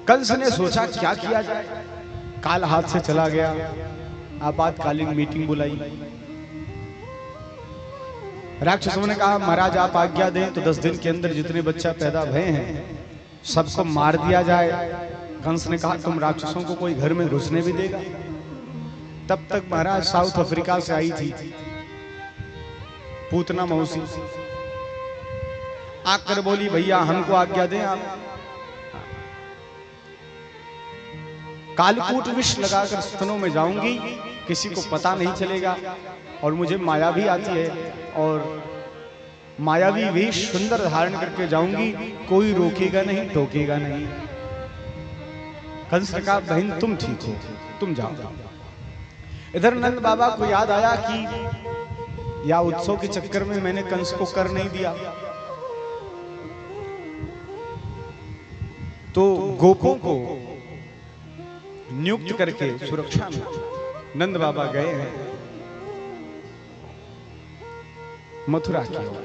कंस ने सोचा क्या किया जाए, काल हाथ से चला गया, आपातकालीन मीटिंग बुलाई। राक्षसों ने कहा महाराज आप आज्ञा दें तो 10 दिन के अंदर जितने बच्चा पैदा भये हैं सबको मार दिया जाए। कंस ने कहा तुम राक्षसों को कोई घर में घुसने भी देगा? तब तक महाराज साउथ अफ्रीका से आई थी पूतना मौसी, आकर बोली भैया हमको आज्ञा दें आप। कालकूट विष लगाकर स्तनों में जाऊंगी, किसी को पता नहीं चलेगा, और मुझे माया भी आती है और मायावी वेश सुंदर धारण करके जाऊंगी, कोई रोकेगा नहीं टोकेगा नहीं। कंस ने कहा बहन तुम ठीक हो, तुम जाओ। इधर नंद बाबा को याद आया कि या उत्सव के चक्कर में मैंने कंस को कर नहीं दिया, तो गोपों को नियुक्त करके सुरक्षा में नंद बाबा गए हैं मथुरा की ओर,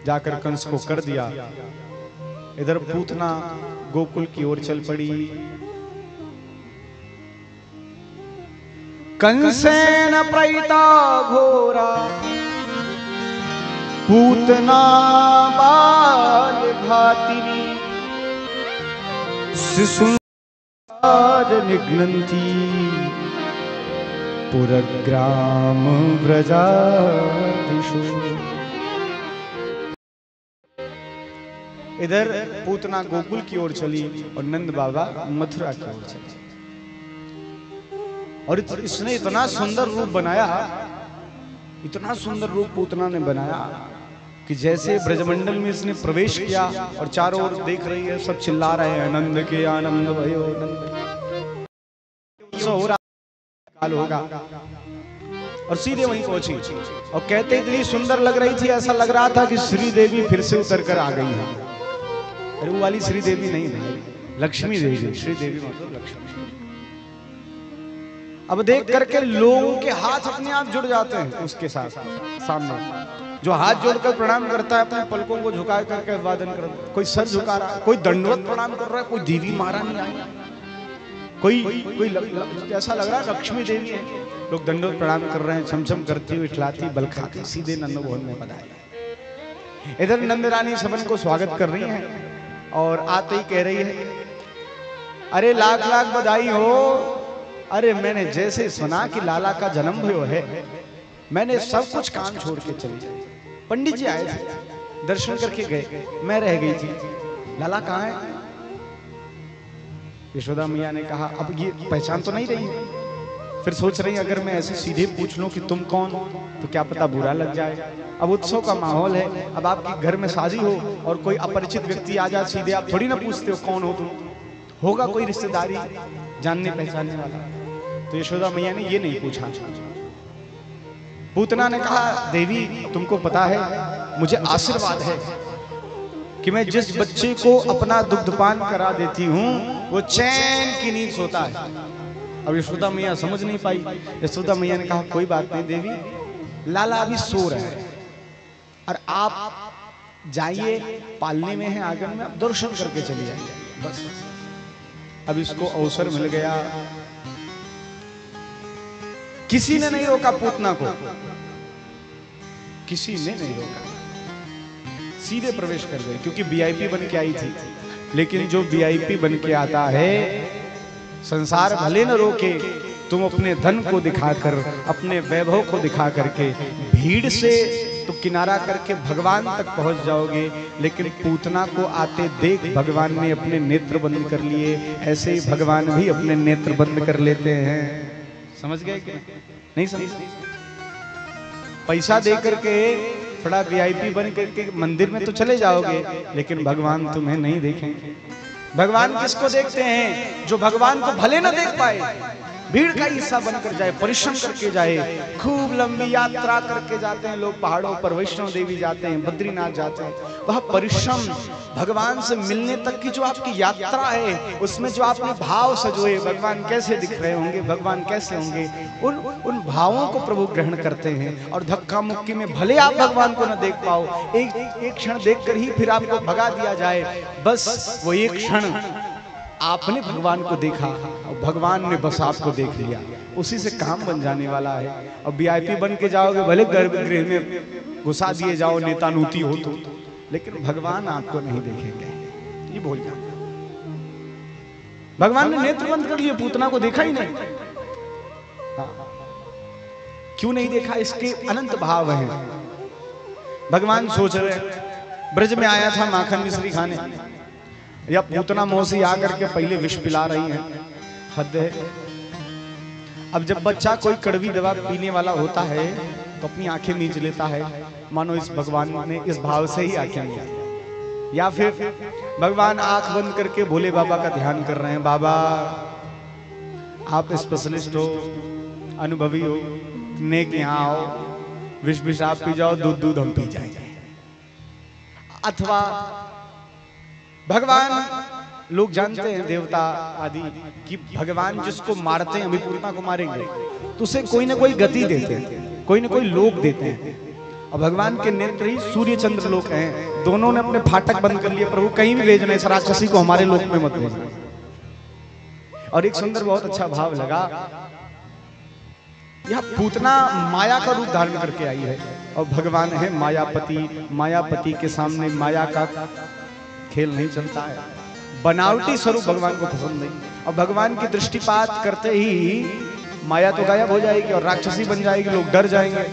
जाकर कंस को कर दिया। इधर पूतना गोकुल की ओर चल पड़ी। कंसेन प्रैता घोरा पूतना बाल घातिनी शिशुराज निघ्नन्ति पुरग्राम व्रजादिषु। इधर पूतना गोकुल की ओर चली और नंद बाबा मथुरा की ओर चले। और इसने इतना सुंदर रूप बनाया, इतना सुंदर रूप पूतना ने बनाया कि जैसे ब्रजमंडल में इसने प्रवेश किया और चारों ओर देख रही है, सब चिल्ला रहे हैं आनंद के आनंद भयो आनंद हो रहा काल होगा। और सीधे वहीं पहुंची और कहते इतनी सुंदर लग रही थी, ऐसा लग रहा था कि श्री देवी फिर से उतर कर आ गई है। अरे वो वाली श्री देवी नहीं है, लक्ष्मी देवी। श्री देवी मतलब लक्ष्मी। अब देख करके लोगों के हाथ अपने आप जुड़ जाते हैं उसके साथ सामने। जो हाथ जोड़कर प्रणाम करता है अपने पलकों को झुका करके अभिवादन करता है, कोई सर झुका रहा है, कोई दंडवत प्रणाम कर रहा है, कोई देवी महारानी आई, कोई ऐसा लग रहा है लक्ष्मी देवी है। लोग दंडवत प्रणाम कर रहे हैं, छमछम करती हुई इठलाती बल खाती सीधे नंद भवन में पधारी। इधर नंद रानी सबन को स्वागत कर रही है और आते ही कह रही है अरे लाख लाख बधाई हो। अरे मैंने जैसे सुना कि लाला का जन्म भयो है, मैंने सब कुछ काम छोड़ के चली जाई। पंडित जी आए थे, दर्शन करके गए, मैं रह गई थी। लाला कहाँ है? यशोदा मैया ने कहा अब ये पहचान तो नहीं रही। फिर सोच रही अगर मैं ऐसे सीधे पूछ लूं कि तुम कौन, तो क्या पता बुरा लग जाए। अब उत्सव का माहौल है, अब आपके घर में शादी हो और कोई अपरिचित व्यक्ति आ जाए, सीधे आप थोड़ी ना पूछते हो कौन हो तुम, होगा कोई रिश्तेदारी जानने पहचानने वाला। तो यशोदा मैया ने ये नहीं पूछा। पूतना ने कहा देवी तुमको पता है मुझे आशीर्वाद है कि मैं जिस बच्चे को अपना दुग्धपान करा देती हूँ वो चैन की नींद सोता है। अब यशोदा मैया समझ नहीं पाई। यशोदा मैया ने कहा कोई बात नहीं देवी, लाला अभी सो रहा है और आप जाइए, पालने में है आंगन में, आप दर्शन करके चली जाइए बस। अब इसको अवसर मिल गया, किसी ने नहीं रोका पूतना को, किसी ने नहीं रोका, सीधे प्रवेश कर गए क्योंकि वीआईपी बन के आई थी। लेकिन जो वीआईपी बन के आता है, संसार भले न रोके, तुम अपने धन को दिखाकर, अपने वैभव को दिखा करके भीड़ से तो किनारा करके भगवान तक पहुंच जाओगे। लेकिन पूतना को आते देख भगवान ने अपने नेत्र बंद कर लिए। ऐसे ही भगवान भी अपने नेत्र बंद कर लेते हैं। समझ गए कि नहीं? समझ? पैसा दे करके थोड़ा वीआईपी बन करके मंदिर में तो चले जाओगे, लेकिन भगवान तुम्हें नहीं देखेंगे। भगवान किसको देखते हैं? जो भगवान को भले न देख पाए, भीड़ का हिस्सा बनकर जाए, परिश्रम करके जाए। खूब लंबी यात्रा करके जाते हैं लोग, पहाड़ों पर वैष्णो देवी जाते हैं, बद्रीनाथ जाते हैं। वह परिश्रम, भगवान से मिलने तक की जो आपकी यात्रा है, उसमें जो आपने भाव सजोए, भगवान कैसे दिख रहे होंगे, भगवान कैसे होंगे, उन भावों को प्रभु ग्रहण करते हैं। और धक्का मुक्की में भले आप भगवान को न देख पाओ, एक क्षण देखकर ही फिर आपको भगा दिया जाए, बस वो एक क्षण आपने भगवान को देखा और भगवान ने बस आपको देख लिया, उसी से काम बन जाने वाला है। और वीआईपी बन के जाओगे, भले गर्भगृह में घुसा दिए जाओ, नेता नूती हो तो, लेकिन भगवान आपको नहीं देखेंगे, ये भूल जाओ। भगवान ने नेत्र बंद कर लिए, पूतना को देखा ही नहीं। क्यों नहीं देखा? इसके अनंत भाव हैं। भगवान सोच रहे, ब्रज में आया था माखन मिश्री खाने, या पूतना मौसी आकर के पहले विष पिला रही है, हद है। अब जब बच्चा कोई कड़वी दवा पीने वाला होता है तो अपनी आंखें मीच लेता है, मानो इस भगवान ने इस भाव से ही आंखें मीच। या फिर भगवान आंख बंद करके भोले बाबा का ध्यान कर रहे हैं, बाबा आप स्पेशलिस्ट हो, अनुभवी हो, नेक यहाँ आओ, विष विष आप पी जाओ, दूध दूध हम पी जाएंगे। अथवा भगवान, लोग जानते हैं देवता आदि कि भगवान जिसको मारते हैं, अभी पूतना को मारेंगे तो उसे कोई ना कोई गति देते हैं, कोई ना कोई लोक देते हैं। और भगवान के नेत्र ही सूर्य चंद्र लोक हैं, दोनों ने अपने फाटक बंद कर लिए, प्रभु कहीं भी भेजना, इस राक्षसी को हमारे लोक में मत भेजना। और एक सुंदर बहुत अच्छा भाव लगा, यह पूतना माया का रूप धारण करके आई है और भगवान है मायापति। मायापति के सामने माया का खेल नहीं चलता है, बनावटी स्वरूप भगवान को पसंद नहीं। और भगवान की दृष्टिपात करते ही माया तो गायब हो जाएगी और राक्षसी बन जाएगी, लोग डर जाएंगे।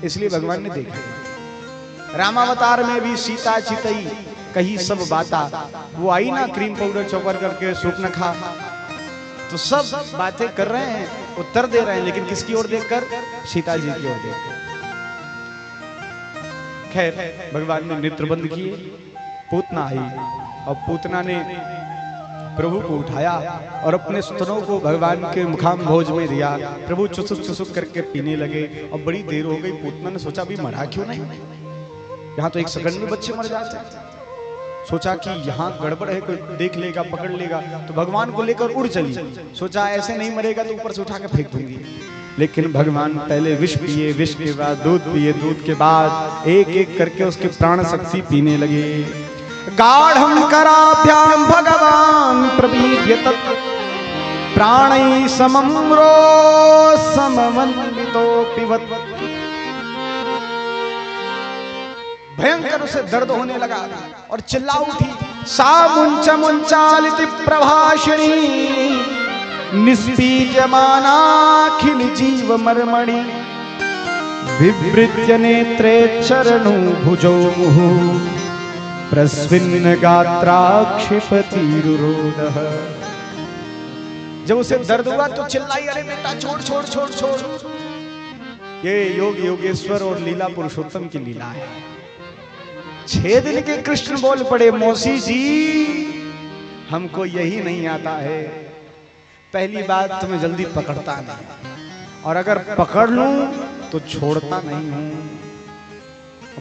इसलिए भगवान ने देखा। रामावतार में भी सीता चितई कही सब बाता, वो आई ना क्रीम पाउडर चौपर करके सूप न खा, तो सब बातें कर रहे हैं, उत्तर दे रहे हैं, लेकिन किसकी ओर देखकर? सीता जी की ओर देखकर। खैर भगवान ने नेत्र बंद किए, पूतना आई और पूतना ने प्रभु को उठाया और अपने स्तनों को भगवान के मुखाम्भोज में दिया। प्रभु चुसुक चुसुक करके पीने लगे और बड़ी देर हो गई। पूतना ने सोचा भी मरा क्यों नहीं, यहाँ तो एक सेकंड में बच्चे मर जाते हैं। सोचा कि यहाँ गड़बड़ है, कोई देख लेगा, पकड़ लेगा, तो भगवान को लेकर उड़ चली। सोचा ऐसे नहीं मरेगा तो ऊपर से उठा के फेंक दूंगी, लेकिन भगवान पहले विष पिए, विष के बाद दूध पिए, दूध के बाद एक एक करके उसके प्राण शक्ति पीने लगे। गाढ़ं कराभ्याम भगवान प्रवीर्य तत् प्राणै समम्रो समवन्वितो पिबत। भयंकर उसे दर्द होने लगा और चिल्ला उठी, सा मुंच मुंचालिति प्रभाषिणी निस्पीज्यमानाखिल जीव मर्मणि विवृत्य नेत्रे चरणो भुजो मुहु प्रस्विन्न गात्राक्षिपतिरुरोधः। जब उसे दर्द हुआ तो चिल्लाई, अरे बेटा छोड़ छोड़ छोड़ छोड़। ये योग योगेश्वर और लीला पुरुषोत्तम की लीला है। 6 दिन के कृष्ण बोल पड़े, मौसी जी हमको यही नहीं आता है। पहली बात तुम्हें जल्दी पकड़ता नहीं, और अगर पकड़ लूं तो छोड़ता नहीं हूं।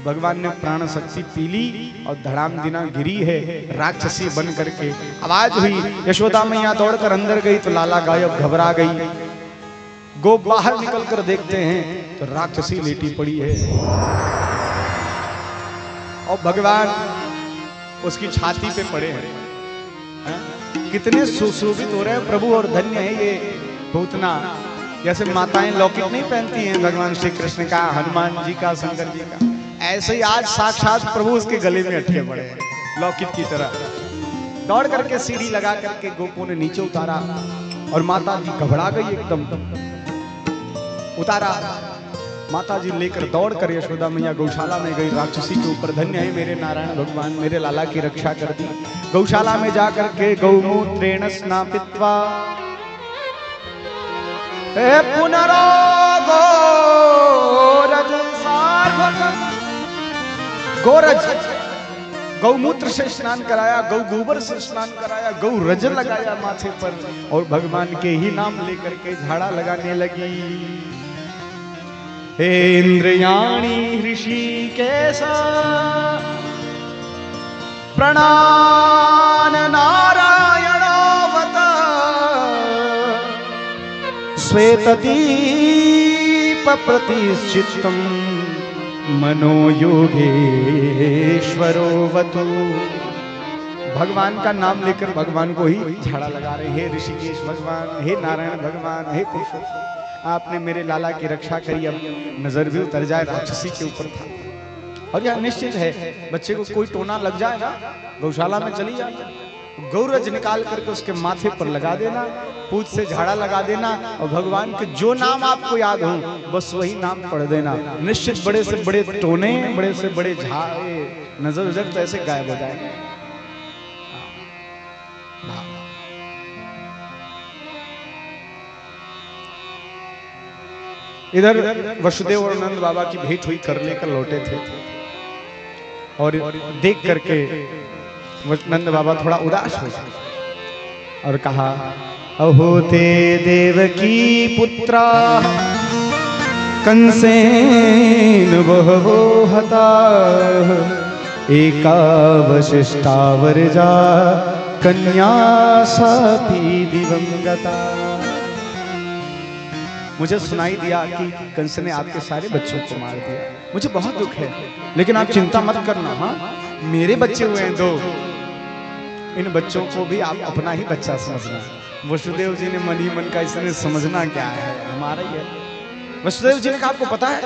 भगवान ने प्राण शक्ति पी ली और धड़ाम दिना गिरी है राक्षसी बन करके। आवाज हुई, यशोदा मैया दौड़कर अंदर गई तो लाला गायब, घबरा गई। गोप बाहर निकलकर देखते हैं तो राक्षसी लेटी पड़ी है और भगवान उसकी छाती पे पड़े हैं। कितने सुशोभित हो रहे हैं प्रभु, और धन्य है ये पूतना। जैसे माताएं लॉकेट नहीं पहनती हैं भगवान श्री कृष्ण का, हनुमान जी का, शंकर जी का, ऐसे ही आज साक्षात प्रभु उसके गले में अटके पड़े हैं लॉकेट की तरह। दौड़ करके सीढ़ी लगा करके गोपों ने नीचे उतारा और माता जी घबरा गई एकदम। उतारा, माता जी लेकर दौड़ कर यशोदा मैया गौशाला में गई, राक्षसी के ऊपर। धन्य है मेरे नारायण भगवान, मेरे लाला की रक्षा कर दी। गौशाला में जाकर के गौमूत्रेण स्नापित्वा गोरज, गौमूत्र से स्नान कराया, गौ गोबर से स्नान कराया, गौ रज लगाया माथे पर और भगवान के ही नाम लेकर के झाड़ा लगाने लगी। हे इंद्रियाणि ऋषिकेश प्रणान नारायणावत श्वेतदीप प्रतिष्ठितं मनो योगेश्वरो वतु भगवान का नाम लेकर भगवान को ही झाड़ा लगा रहे, हे ऋषिकेश भगवान, हे नारायण भगवान, हे पुरुषों, आपने मेरे लाला की रक्षा करी, अब नजर भी उतर जाए, राक्षसी के ऊपर था। और यह निश्चित है, बच्चे को कोई टोना लग जाए ना, गौशाला में चली जाए, गौरज निकाल करके उसके माथे पर लगा देना, पूछ से झाड़ा लगा देना, और भगवान के जो नाम आपको याद हो बस वही नाम पढ़ देना। निश्चित बड़े से बड़े टोने, बड़े से बड़े झाड़े, नजर उजर तो ऐसे गायब हो जाएंगे। इधर वसुदेव और नंद बाबा की भेंट हुई, कर लेकर लौटे थे, और देख करके नंद बाबा थोड़ा उदास हो गए और कहा, अहो ते देवकी पुत्रा कंसेन बहवो हता, एका वशिष्ठा वर्जा कन्या सापी दिवंगता। मुझे सुनाई दिया कि कंस ने आपके सारे बच्चों को मार दिया, मुझे बहुत दुख है, लेकिन आप चिंता मत करना, हाँ मेरे बच्चे हुए हैं दो, इन बच्चों को भी आप अपना ही बच्चा समझना। वसुदेव जी ने मन ही मन का इसने समझना क्या है, हमारा ही है। वसुदेव जी ने कहा, आपको पता है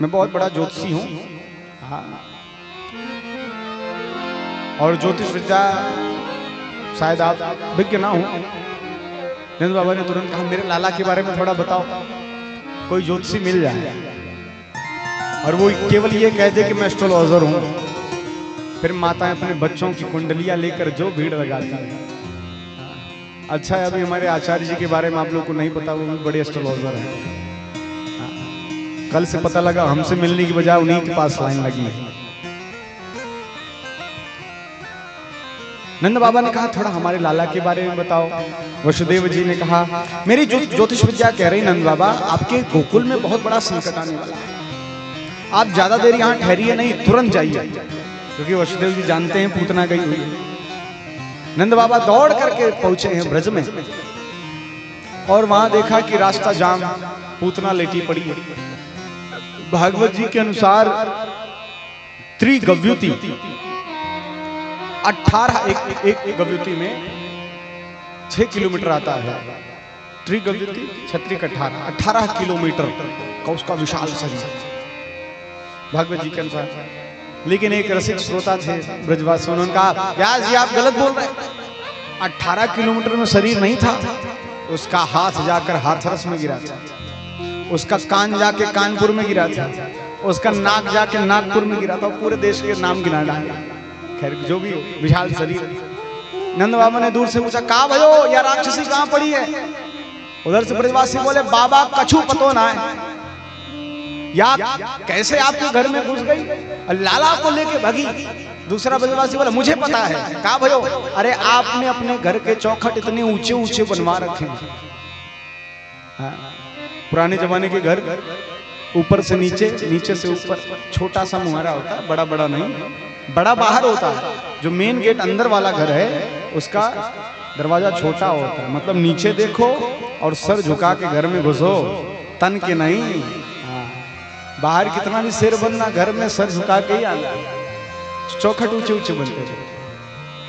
मैं बहुत बड़ा ज्योतिषी हूँ, हाँ, और ज्योतिष विद्या शायद आप विज्ञ ना हो। नंद बाबा ने तुरंत कहा, मेरे लाला के बारे में थोड़ा बताओ, कोई ज्योतिषी मिल जाए और वो केवल ये कह दे कि मैं एस्ट्रोलॉजर हूं। फिर माताएं अपने बच्चों की कुंडलियां लेकर जो भीड़ लगाती है। अच्छा है, अभी हमारे आचार्य जी के बारे में आप लोग को नहीं पता, वो भी बड़े एस्ट्रोलॉजर हैं। कल से पता लगा, हमसे मिलने की बजाय उन्हीं के पास लाइन लगी है। नंद बाबा ने कहा, थोड़ा हमारे लाला के बारे में बताओ। वसुदेव जी ने कहा, मेरी ज्योतिष विद्या कह रही नंद बाबा, आपके गोकुल में बहुत बड़ा संकट आने वाला है, आप ज्यादा देर यहाँ ठहरिए नहीं, तुरंत जाइए, क्योंकि वसुदेव जी जानते हैं पूतना गई हुई है। नंद बाबा दौड़ करके पहुंचे हैं ब्रज में, और वहां देखा कि रास्ता जाम, पूतना लेटी पड़ी है। भागवत जी के अनुसार त्रिगव्युति 18 एक गव्युति में 6 किलोमीटर आता है। त्रिगव्युति 36 18 किलोमीटर का उसका विशाल शरीर भागवत जी के अनुसार। लेकिन एक रसिक श्रोता थे ब्रजवासी, उन्होंने कहा, व्यास जी आप गलत बोल रहे हैं, 18 किलोमीटर में शरीर नहीं था, उसका हाथ जाकर हाथरस में गिरा था, उसका कान जाके कानपुर में गिरा था, उसका नाक जाके नागपुर में गिरा था, पूरे देश के नाम गिना डाले। खैर जो भी विशाल शरीर। नंद बाबा ने दूर से पूछा, कहा भयो या राक्षसी कहाँ पड़ी है? उधर से ब्रजवासी बोले, बाबा कछु पतो ना है, या कैसे आपके घर में घुस गई, लाला को लेके भगी। दूसरा ब्रजवासी बोला, मुझे पता है। कहा भयो, अरे आपने अपने घर के चौखट इतने ऊंचे ऊंचे बनवा रखे हैं। पुराने जमाने के घर ऊपर से नीचे, नीचे से ऊपर, छोटा सा मुहारा होता है, बड़ा बड़ा नहीं, बड़ा बाहर होता है। जो मेन गेट अंदर वाला घर है उसका दरवाजा छोटा होता है, मतलब नीचे देखो और सर झुका के घर में घुसो, तन के नहीं। बाहर कितना भी शेर बनना, घर में सर झुका के ही आना। चौखट ऊंचे ऊंचे बनते थे।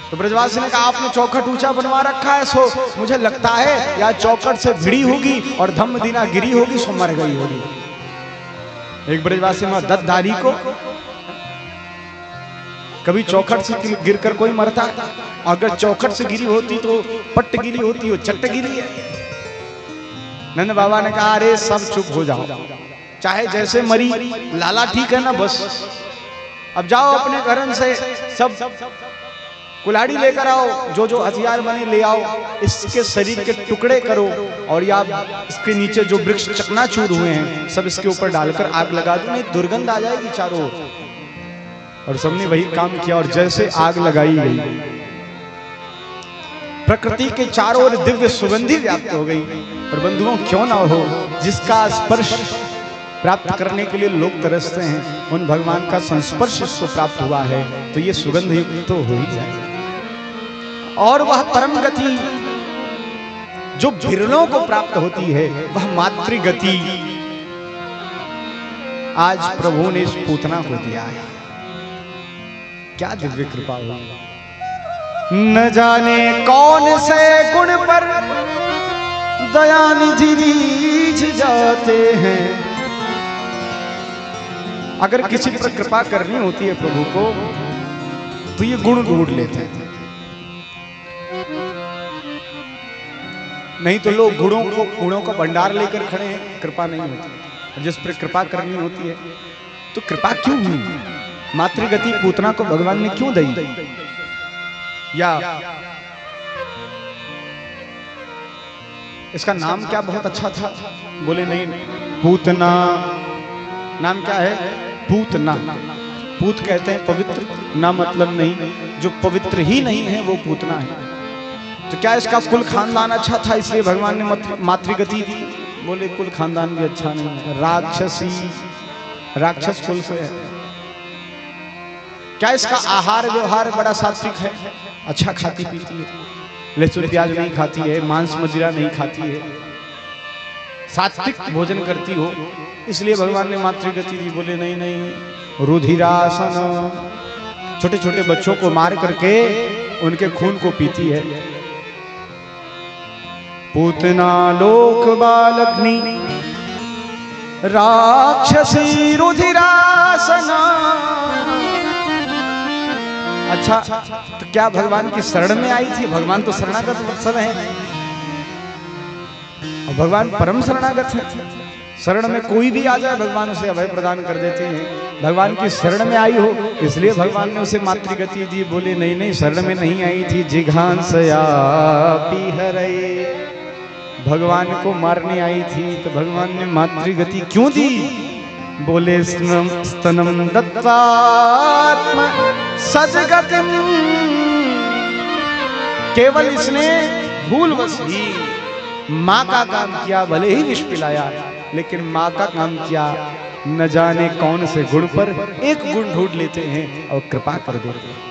तो ब्रजवासी ने कहा, आपने चौखट ऊंचा बनवा रखा है, सो मुझे लगता है या चौखट से भिड़ी होगी और धम्म दीना गिरी होगी, सो मर गई होगी। एक ब्रजवासी में दत्तधारी को कभी चौखट से गिरकर कोई मरता है? अगर चौखट से गिरी होती तो पट्ट गिरी होती, हो चट्ट गिरी है। नंद बाबा ने कहा, अरे सब चुप हो जाओ, चाहे जैसे मरी, लाला ठीक है ना, बस अब जाओ अपने घरन से सब कुल्हाड़ी लेकर आओ, जो जो हथियार बने ले आओ, इसके शरीर के टुकड़े करो, और या इसके नीचे जो वृक्ष चकनाचूर हुए हैं सब इसके ऊपर डालकर आग लगा दो, नहीं दुर्गंध आ जाएगी चारों ओर। और सबने वही काम किया, और जैसे आग लगाई गई, प्रकृति के चारों ओर दिव्य सुगंधी व्याप्त हो गई। और बंधुओं, क्यों ना हो, जिसका स्पर्श प्राप्त करने के लिए लोग तरसते हैं, उन भगवान का संस्पर्श इसको प्राप्त हुआ है, तो ये सुगंध युक्त तो हो ही जाए। और वह परम गति जो विरलों को प्राप्त होती है, वह मातृ गति आज प्रभु ने इस पूतना को दिया है। क्या दिव्य कृपा हुई। न जाने कौन से गुण पर दयानिधि रीझ जाते हैं। अगर किसी पर कृपा करनी होती है प्रभु को तो ये गुण ढूंढ लेते हैं, नहीं तो लोग गुणों का भंडार लेकर खड़े हैं, कृपा नहीं होती। और जिस पर कृपा करनी होती है तो कृपा क्यों हुई? मातृगति पूतना को भगवान ने क्यों दी? या इसका नाम क्या बहुत अच्छा था? बोले नहीं, पूतना नाम क्या है? पूतना। पूत कहते हैं पवित्र, ना मतलब नहीं, जो पवित्र ही नहीं है वो पूतना है। तो क्या इसका कुल खानदान अच्छा था इसलिए भगवान ने मातृगति दी? बोले कुल खानदान भी अच्छा नहीं है, राक्षस कुल से है। क्या इसका आहार व्यवहार बड़ा सात्विक है? अच्छा खाती पीती है, लहसुन प्याज नहीं खाती है, मांस मदिरा नहीं खाती है, सात्विक भोजन करती हो, इसलिए भगवान ने मातृगति दी। बोले नहीं नहीं, रुधिरासन, छोटे छोटे बच्चों को मार करके उनके खून को पीती है। पूतना लोक बालग्नि राक्षसी रुधिरासना। अच्छा, तो क्या भगवान की शरण में आई थी? भगवान तो शरणागत वत्सल है, भगवान परम शरणागत है। शरण में कोई भी आ जाए भगवान उसे अभय प्रदान कर देते हैं। भगवान की शरण में आई हो इसलिए भगवान ने उसे मातृगति दी। बोले नहीं नहीं, शरण में नहीं आई थी, जिघांसया पीहरे, भगवान को मारने आई थी। तो भगवान ने मातृगति क्यों दी? बोले स्तनम दत्तात्म सजगतिम, केवल इसने भूलवश ही माँ का काम किया, भले ही विष पिलाया, लेकिन माँ का काम किया। न जाने कौन से गुण पर एक गुण ढूंढ लेते हैं और कृपा कर देते हैं।